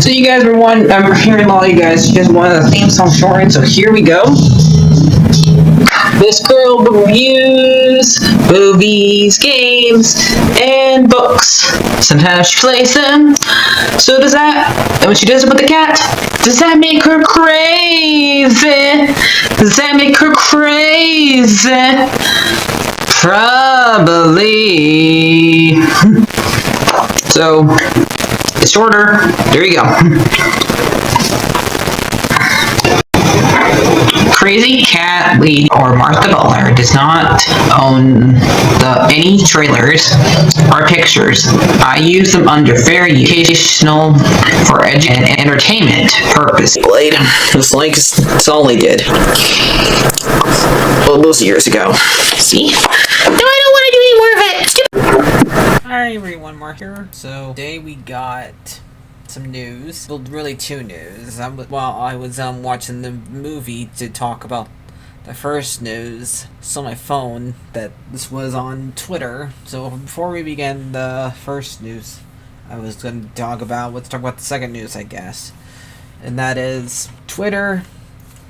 So you guys were I'm hearing a lot of you guys wanted a theme song short, so here we go. This girl reviews movies, games, and books. Sometimes she plays them. So does that, and when she does it with the cat, does that make her crazy? Does that make her crazy? Probably. So, it's shorter. There you go. CrazyCatLady or Martha Butler does not own any trailers or pictures. I use them under fair educational for and entertainment purpose. Blade. Looks like it's all they did. Well, those years ago. See? No, I don't want to do any more of it. Hi everyone, Mark here. So today we got some news. Well, really two news. I was watching the movie to talk about the first news. It's on my phone that this was on Twitter. So before we begin the first news, let's talk about the second news, I guess. And that is Twitter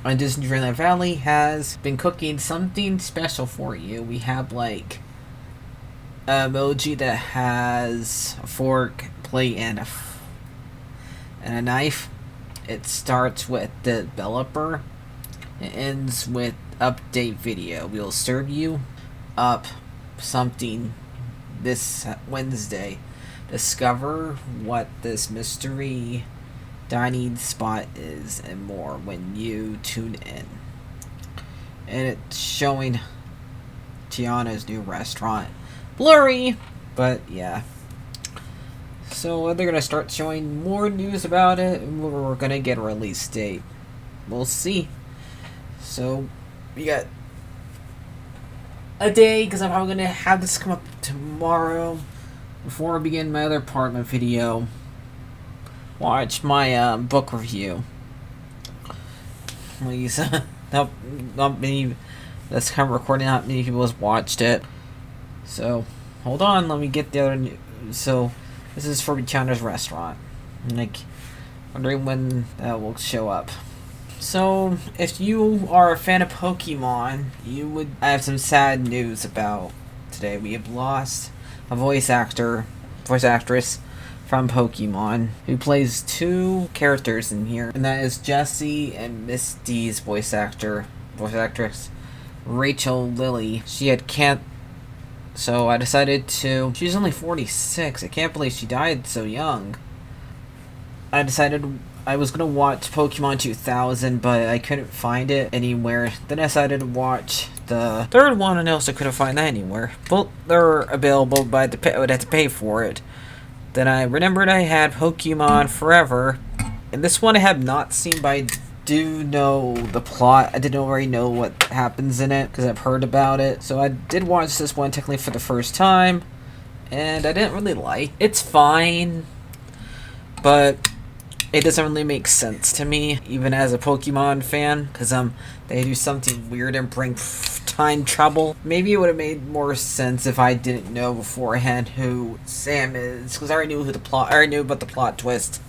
on Disney Dreamlight Valley has been cooking something special for you. We have like an emoji that has a fork, plate, and a knife. It starts with the developer. It ends with update video. We'll serve you up something this Wednesday. Discover what this mystery dining spot is and more when you tune in. And it's showing Tiana's new restaurant. Blurry, but yeah. So they're gonna start showing more news about it, and we're gonna get a release date. We'll see. So we got a day because I'm probably gonna have this come up tomorrow. Before I begin my other part of my video, watch my book review. Please, not many. That's kind of recording. Not many people has watched it. So hold on, let me get the other news. So. This is for Tiana's restaurant. Like, wondering when that will show up. So, if you are a fan of Pokemon, I have some sad news about today. We have lost a voice actress from Pokemon who plays two characters in here, and that is Jessie and Misty's voice actress Rachael Lillis. She had So I decided she's only 46. I can't believe she died so young. I decided I was going to watch Pokemon 2000, but I couldn't find it anywhere. Then I decided to watch the third one, and I also couldn't find that anywhere. Well, they're available, but I would have to pay for it. Then I remembered I had Pokémon 4ever, and this one I have not seen, but I do know the plot. I didn't already know what happens in it because I've heard about it. So I did watch this one technically for the first time, and I didn't really like it. It's fine, but it doesn't really make sense to me, even as a Pokemon fan, because they do something weird and bring time travel. Maybe it would have made more sense if I didn't know beforehand who Sam is, because I already knew about the plot twist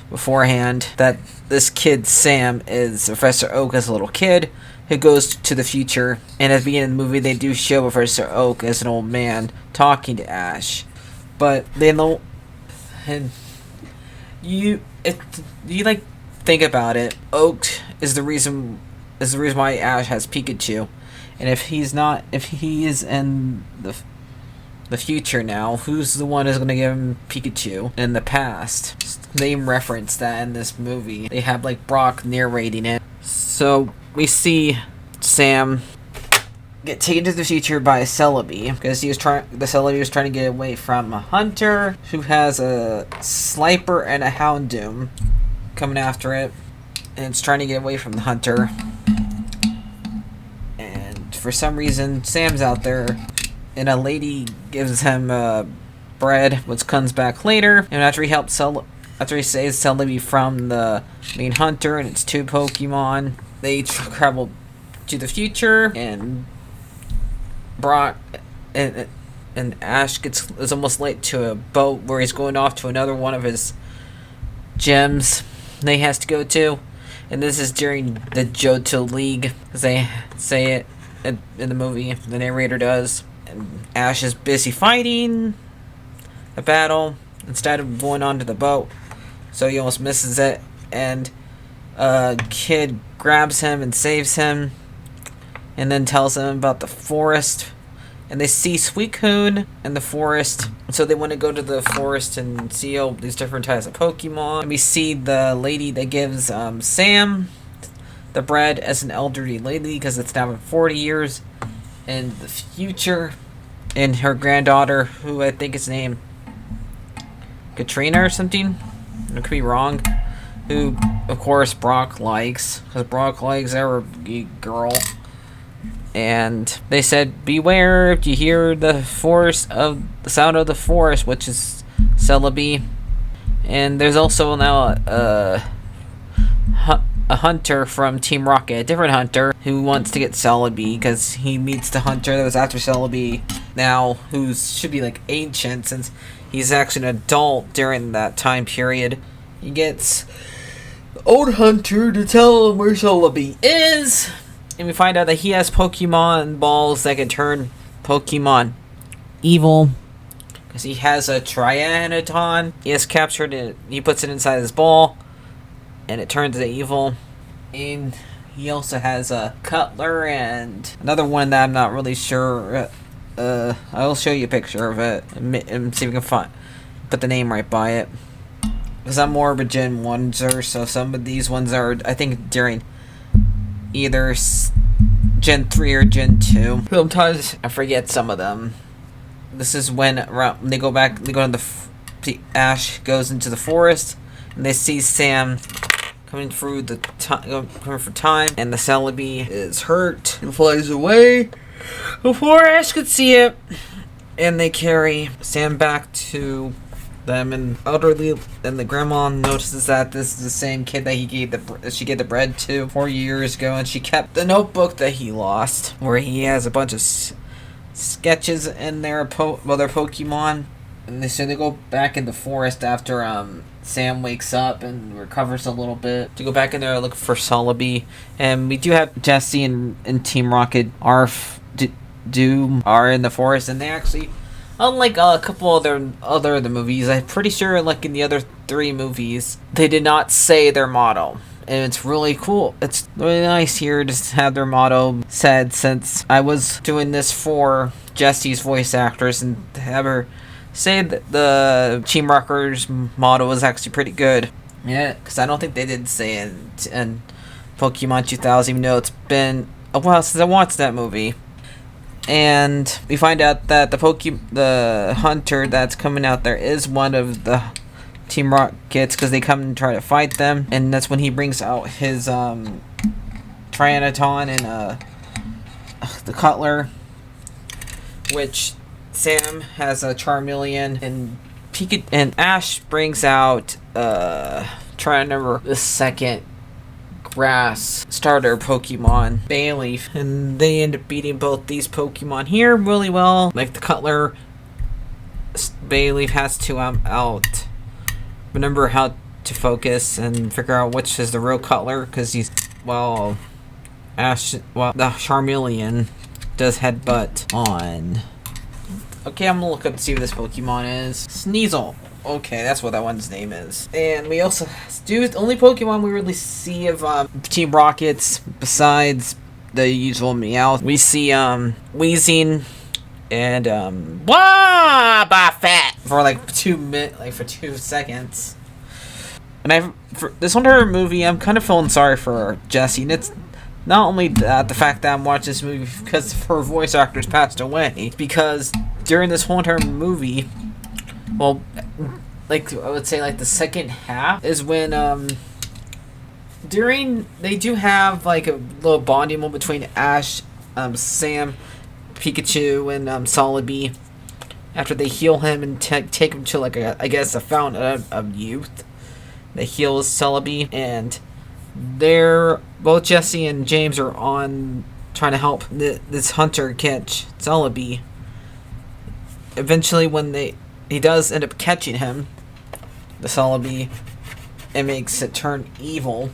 beforehand, that this kid Sam is Professor Oak as a little kid who goes to the future, and at the beginning of the movie they do show Professor Oak as an old man talking to Ash, but they don't. And you think about it, Oak is the reason why Ash has Pikachu, and if he is in the future now, who's the one who's going to give him Pikachu in the past? They reference that in this movie. They have like Brock narrating it. So we see Sam get taken to the future by Celebi because Celebi was trying to get away from a hunter who has a Slifer and a Houndoom coming after it, and it's trying to get away from the hunter. And for some reason, Sam's out there, and a lady gives him bread, which comes back later. And after he saves Celebi from the main hunter and its two Pokemon, they travel to the future, and Brock and Ash is almost late to a boat where he's going off to another one of his gyms they has to go to, and this is during the Johto League, as they say it in the movie. The narrator does. And Ash is busy fighting a battle instead of going onto the boat, so he almost misses it, and a kid grabs him and saves him, and then tells him about the forest. And they see Suicune in the forest, so they want to go to the forest and see all these different types of Pokemon. And we see the lady that gives Sam the bread as an elderly lady, because it's now been 40 years in the future. And her granddaughter, who I think is named Katrina or something, I could be wrong, who, of course, Brock likes, because Brock likes our girl. And they said, beware if you hear the sound of the forest, which is Celebi. And there's also now a hunter from Team Rocket, a different hunter, who wants to get Celebi, because he meets the hunter that was after Celebi now, who should be like ancient, since he's actually an adult during that time period. He gets the old hunter to tell him where Celebi is. And we find out that he has Pokemon balls that can turn Pokemon evil, because he has a Trianaton. He has captured it. He puts it inside his ball, and it turns it evil. And he also has a Cutler and another one that I'm not really sure. I'll show you a picture of it and see if we can put the name right by it, because I'm more of a Gen 1er, so some of these ones are, I think, during either Gen 3 or Gen 2. Sometimes I forget some of them. This is when they go to Ash goes into the forest, and they see Sam coming through coming for time, and the Celebi is hurt and flies away before Ash could see it. And they carry Sam back to them, and the grandma notices that this is the same kid that she gave the bread to 4 years ago, and she kept the notebook that he lost, where he has a bunch of sketches in there of other Pokemon. And so they go back in the forest after Sam wakes up and recovers a little bit, to go back in there and look for Celebi. And we do have Jesse and Team Rocket are in the forest, and they actually, unlike a couple other the movies, I'm pretty sure like in the other 3 movies, they did not say their motto. And it's really cool. It's really nice here to have their motto said, since I was doing this for Jesse's voice actress, and to have her say that the Team Rockers motto was actually pretty good. Yeah, because I don't think they did say it in Pokemon 2000, even though it's been a while since I watched that movie. And we find out that the hunter that's coming out there is one of the Team Rockets, because they come and try to fight them, and that's when he brings out his Trianaton and the Cutler, which Sam has a Charmeleon, and Ash brings out trying to remember the second grass starter Pokemon, Bayleaf, and they end up beating both these Pokemon here really well. Like the Cutler, Bayleaf has to remember how to focus and figure out which is the real Cutler, because the Charmeleon does headbutt on. Okay, I'm gonna look up to see what this Pokemon is. Sneasel. Okay, that's what that one's name is. And we also the only Pokemon we really see of Team Rockets besides the usual Meowth. We see Weezing and Wobbuffet for like 2 seconds. And for this entire movie, I'm kind of feeling sorry for Jessie. And it's not only the fact that I'm watching this movie because her voice actors passed away, because during this whole entire movie, well, like I would say like the second half is when they do have like a little bonding moment between Ash, Sam, Pikachu, and Celebi, after they heal him and take him to like I guess a fountain of youth that heals Celebi, and both Jesse and James are on trying to help this hunter catch Celebi. Eventually, when he does end up catching him, the Celebi, and makes it turn evil.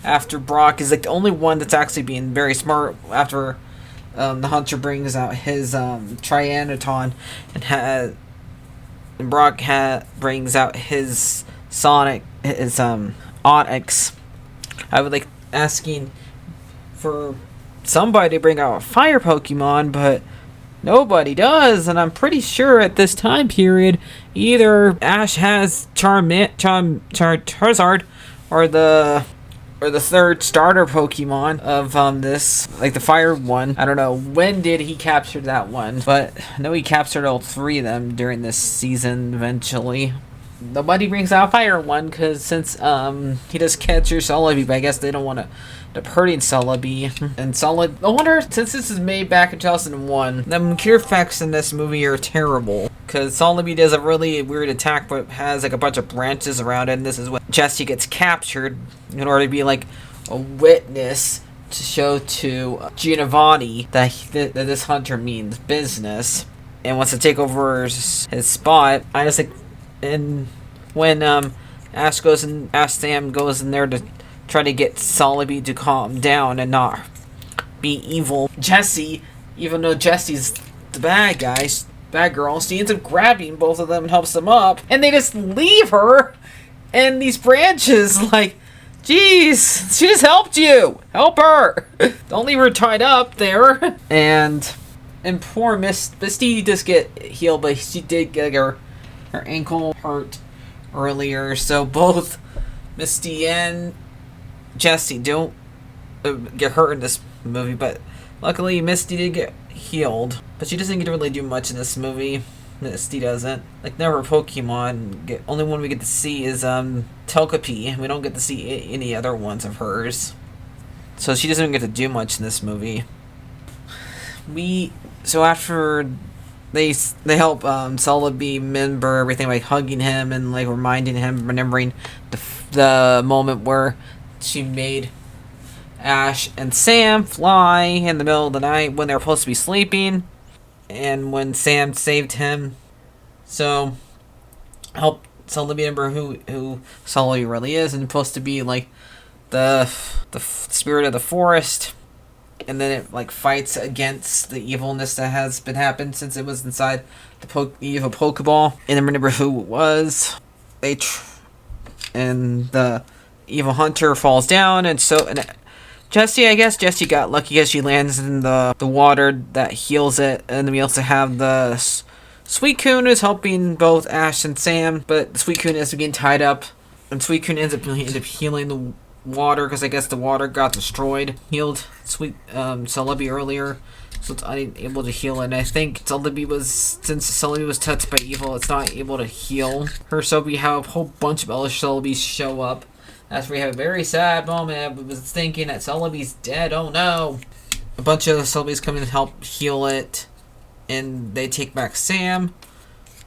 After Brock is like the only one that's actually being very smart after the hunter brings out his Trianaton and Brock brings out his Onyx. I would like asking for somebody to bring out a fire Pokemon, but nobody does, and I'm pretty sure at this time period either Ash has Charizard or the third starter Pokemon of this, like the fire one. I don't know when did he capture that one, but I know he captured all three of them during this season eventually. Nobody brings out fire one because since he does catch your Celebi, but I guess they don't want to hurting Celebi. And I wonder, since this is made back in 2001, the cure effects in this movie are terrible. Because Celebi does a really weird attack, but has like a bunch of branches around it. And this is when Jessie gets captured in order to be like a witness to show to Giovanni that this hunter means business and wants to take over his spot. I just like, and when Ash Sam goes in there to try to get Celebi to calm down and not be evil, Jessie, even though Jessie's the bad girl, she ends up grabbing both of them and helps them up, and they just leave her and these branches. Like, jeez, she just helped you, help her. Don't leave her tied up there. And poor Misty does get healed, but she did get her ankle hurt earlier, so both Misty and Jessie don't get hurt in this movie, but luckily Misty did get healed, but she doesn't get to really do much in this movie. Misty doesn't. Like, never Pokemon. Only one we get to see is Togepi. We don't get to see any other ones of hers, so she doesn't even get to do much in this movie. So after they help Celebi remember everything by hugging him and like remembering the moment where she made Ash and Sam fly in the middle of the night when they were supposed to be sleeping, and when Sam saved him. So help Celebi remember who Celebi really is, and supposed to be like the spirit of the forest. And then it like fights against the evilness that has been happened since it was inside the evil Pokeball. And then remember who it was. And the evil hunter falls down, and Jessie got lucky because she lands in the water that heals it. And then we also have the Suicune is helping both Ash and Sam, but the Suicune ends up getting tied up, and Suicune ends up healing the water because I guess the water got destroyed. Healed Celebi earlier, so it's unable to heal it. And I think since Celebi was touched by evil, it's not able to heal her. So we have a whole bunch of other Celebis show up. That's where we have a very sad moment. I was thinking that Celebi's dead. Oh no! A bunch of Celebis come in and help heal it, and they take back Sam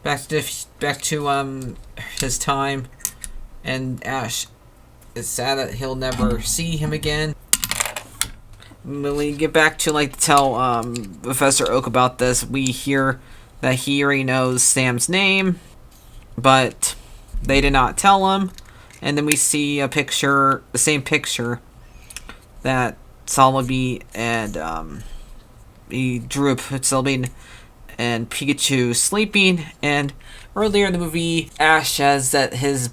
back to his time, and Ash. It's sad that he'll never see him again. When we get back to tell Professor Oak about this, we hear that he already knows Sam's name, but they did not tell him. And then we see the same picture that Celebi and he drew of Celebi and Pikachu sleeping. And earlier in the movie, Ash says that his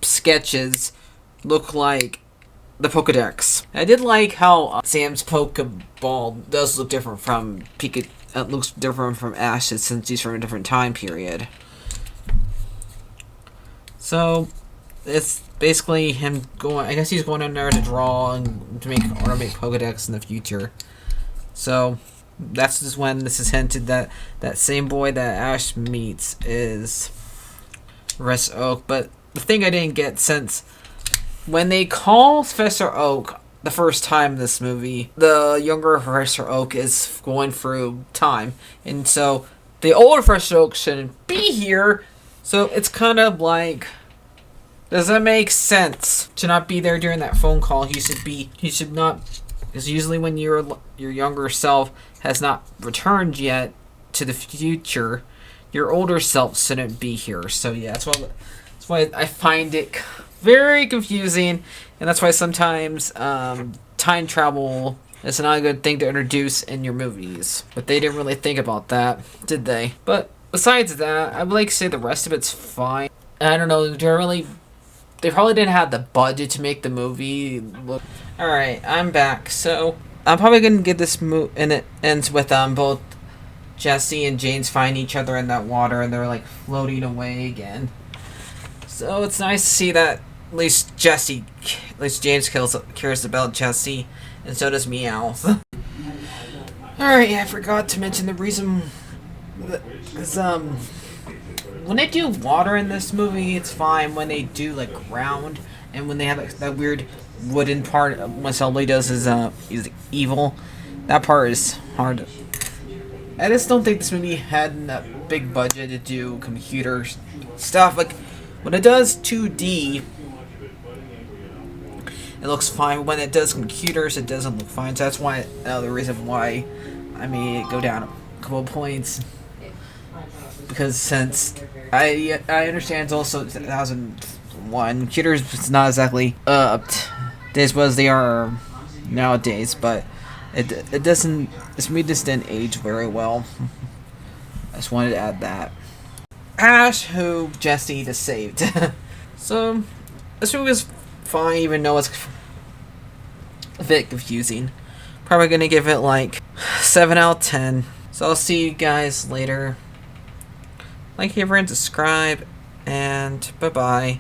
sketches look like the Pokedex. I did like how Sam's Pokeball does look different from Pikachu. It looks different from Ash's since he's from a different time period. So it's basically him going. I guess he's going in there to draw and to make Pokedex in the future. So that's just when this is hinted that same boy that Ash meets is Professor Oak. But the thing I didn't get, since when they call Professor Oak the first time in this movie, the younger Professor Oak is going through time, and so the older Professor Oak shouldn't be here. So it's kind of like, does that make sense to not be there during that phone call? He should not, because usually when your younger self has not returned yet to the future, your older self shouldn't be here. So yeah, that's why I find it very confusing, and that's why sometimes time travel is not a good thing to introduce in your movies. But they didn't really think about that, did they? But besides that, I would like to say the rest of it's fine. I don't know, they probably didn't have the budget to make the movie look... Alright, I'm back. So, I'm probably going to get this and it ends with both Jesse and James find each other in that water, and they're like floating away again. So it's nice to see that at least James cares about Jesse, and so does Meowth. Alright, I forgot to mention the reason is when they do water in this movie, it's fine. When they do like ground, and when they have that weird wooden part, when Sully does is evil, that part is hard. I just don't think this movie had that big budget to do computer stuff. Like, when it does 2D, it looks fine. When it does computers, it doesn't look fine. So that's why another reason why I made it go down a couple of points. Because since I understand it's also 2001, computers it's not exactly up to date as they are nowadays, but it doesn't. This movie just didn't age very well. I just wanted to add that. Ash, who Jesse just saved. So this movie was fine, even though it's a bit confusing. Probably gonna give it like 7 out of 10. So I'll see you guys later. Like, favorite, and subscribe, and bye bye.